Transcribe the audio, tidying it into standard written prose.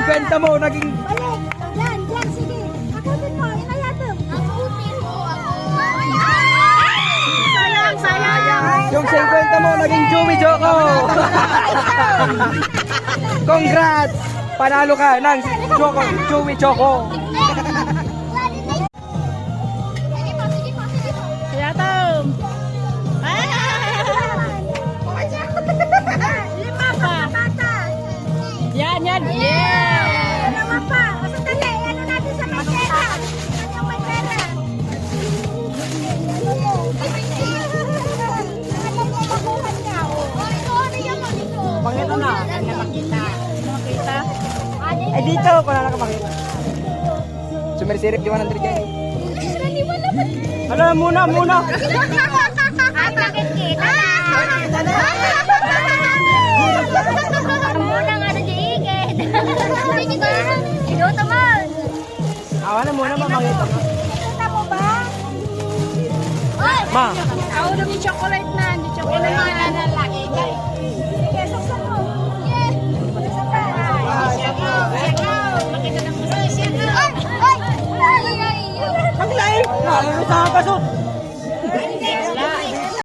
50 mo naging... Balik! Diyan, diyan, sige. Akutin mo, inayatom. Akutin mo ako. Sayang, sayang. Yung 50 mo naging Joey Choco. Congrats! Panalo ka ng Choco, Joey Choco. Sige po, sige po, sige po. Yatom. Lima pa, bata. Yan, yan. Yeah. Dalawa pa. O sandali, ano natin sa may pera? Ano yung may pera? Pangito na. Kanya makita. Makita. Ay dito, wala na ka makita. Sumersirip di 100 yan. Hala, muna. Ay, bakit kita? Muna nga na diigit. Iluto mo. Awa na muna, makita. Iluto mo ba? Ma. Ako na may chocolate na. Hindi chocolate na lalaki. Sige, suksan mo. Yes. Suksan pa. Makita ng musa. Ay! Ay! Ay! Ang lain! Nakakasot!